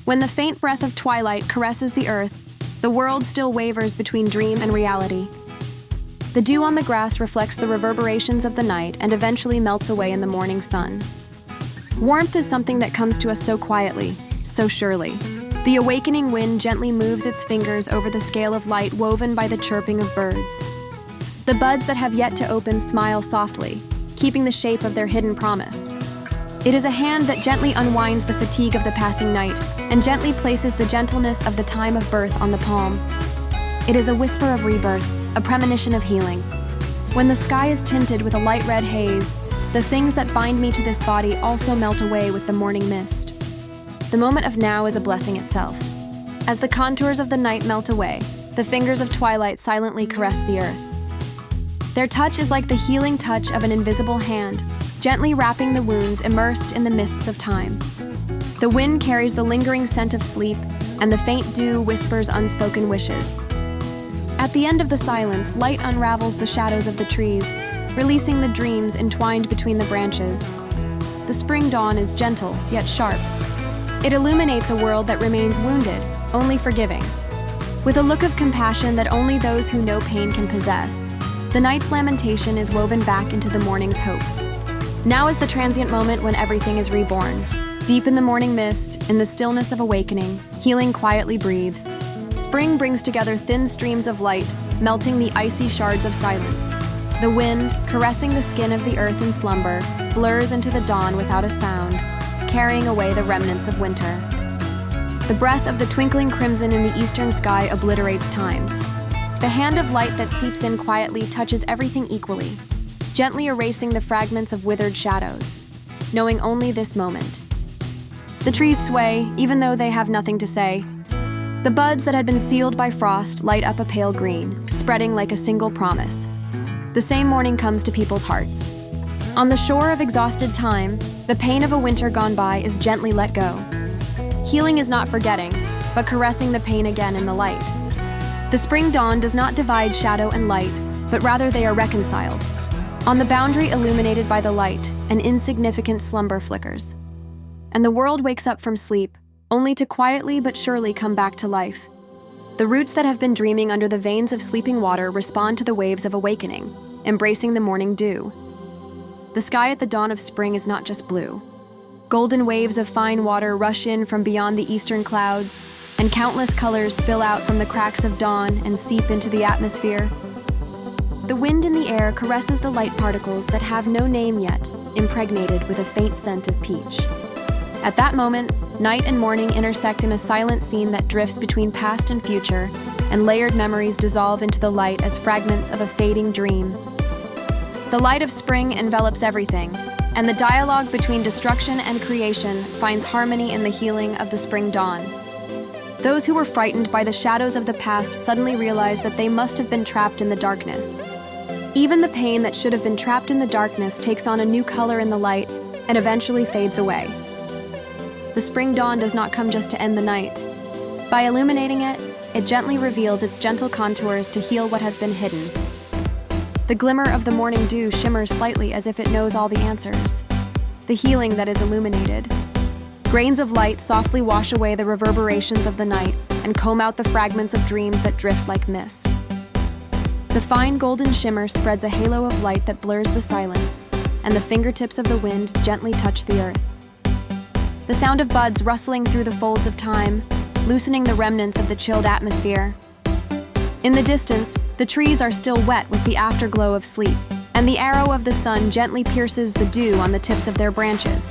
When the faint breath of twilight caresses the earth, the world still wavers between dream and reality. The dew on the grass reflects the reverberations of the night and eventually melts away in the morning sun. Warmth is something that comes to us so quietly, so surely. The awakening wind gently moves its fingers over the scale of light woven by the chirping of birds. The buds that have yet to open smile softly, keeping the shape of their hidden promise. It is a hand that gently unwinds the fatigue of the passing night and gently places the gentleness of the time of birth on the palm. It is a whisper of rebirth, a premonition of healing. When the sky is tinted with a light red haze, the things that bind me to this body also melt away with the morning mist. The moment of now is a blessing itself. As the contours of the night melt away, the fingers of twilight silently caress the earth. Their touch is like the healing touch of an invisible hand, gently wrapping the wounds immersed in the mists of time. The wind carries the lingering scent of sleep, and the faint dew whispers unspoken wishes. At the end of the silence, light unravels the shadows of the trees, releasing the dreams entwined between the branches. The spring dawn is gentle, yet sharp. It illuminates a world that remains wounded, only forgiving. With a look of compassion that only those who know pain can possess, the night's lamentation is woven back into the morning's hope. Now is the transient moment when everything is reborn. Deep in the morning mist, in the stillness of awakening, healing quietly breathes. Spring brings together thin streams of light, melting the icy shards of silence. The wind, caressing the skin of the earth in slumber, blurs into the dawn without a sound, carrying away the remnants of winter. The breath of the twinkling crimson in the eastern sky obliterates time. The hand of light that seeps in quietly touches everything equally, gently erasing the fragments of withered shadows, knowing only this moment. The trees sway, even though they have nothing to say. The buds that had been sealed by frost light up a pale green, spreading like a single promise. The same morning comes to people's hearts. On the shore of exhausted time, the pain of a winter gone by is gently let go. Healing is not forgetting, but caressing the pain again in the light. The spring dawn does not divide shadow and light, but rather they are reconciled. On the boundary illuminated by the light, an insignificant slumber flickers. And the world wakes up from sleep, only to quietly but surely come back to life. The roots that have been dreaming under the veins of sleeping water respond to the waves of awakening, embracing the morning dew. The sky at the dawn of spring is not just blue. Golden waves of fine water rush in from beyond the eastern clouds, and countless colors spill out from the cracks of dawn and seep into the atmosphere. The wind in the air caresses the light particles that have no name yet, impregnated with a faint scent of peach. At that moment, night and morning intersect in a silent scene that drifts between past and future, and layered memories dissolve into the light as fragments of a fading dream. The light of spring envelops everything, and the dialogue between destruction and creation finds harmony in the healing of the spring dawn. Those who were frightened by the shadows of the past suddenly realize that they must have been trapped in the darkness. Even the pain that should have been trapped in the darkness takes on a new color in the light and eventually fades away. The spring dawn does not come just to end the night. By illuminating it, it gently reveals its gentle contours to heal what has been hidden. The glimmer of the morning dew shimmers slightly as if it knows all the answers. The healing that is illuminated. Grains of light softly wash away the reverberations of the night and comb out the fragments of dreams that drift like mist. The fine golden shimmer spreads a halo of light that blurs the silence, and the fingertips of the wind gently touch the earth. The sound of buds rustling through the folds of time, loosening the remnants of the chilled atmosphere. In the distance, the trees are still wet with the afterglow of sleep, and the arrow of the sun gently pierces the dew on the tips of their branches.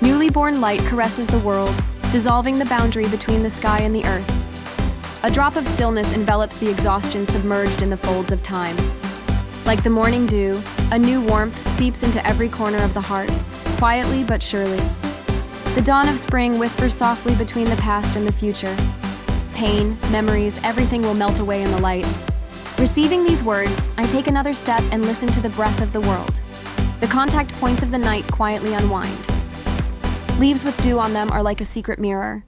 Newly born light caresses the world, dissolving the boundary between the sky and the earth. A drop of stillness envelops the exhaustion submerged in the folds of time. Like the morning dew, a new warmth seeps into every corner of the heart, quietly but surely. The dawn of spring whispers softly between the past and the future. Pain, memories, everything will melt away in the light. Receiving these words, I take another step and listen to the breath of the world. The contact points of the night quietly unwind. Leaves with dew on them are like a secret mirror,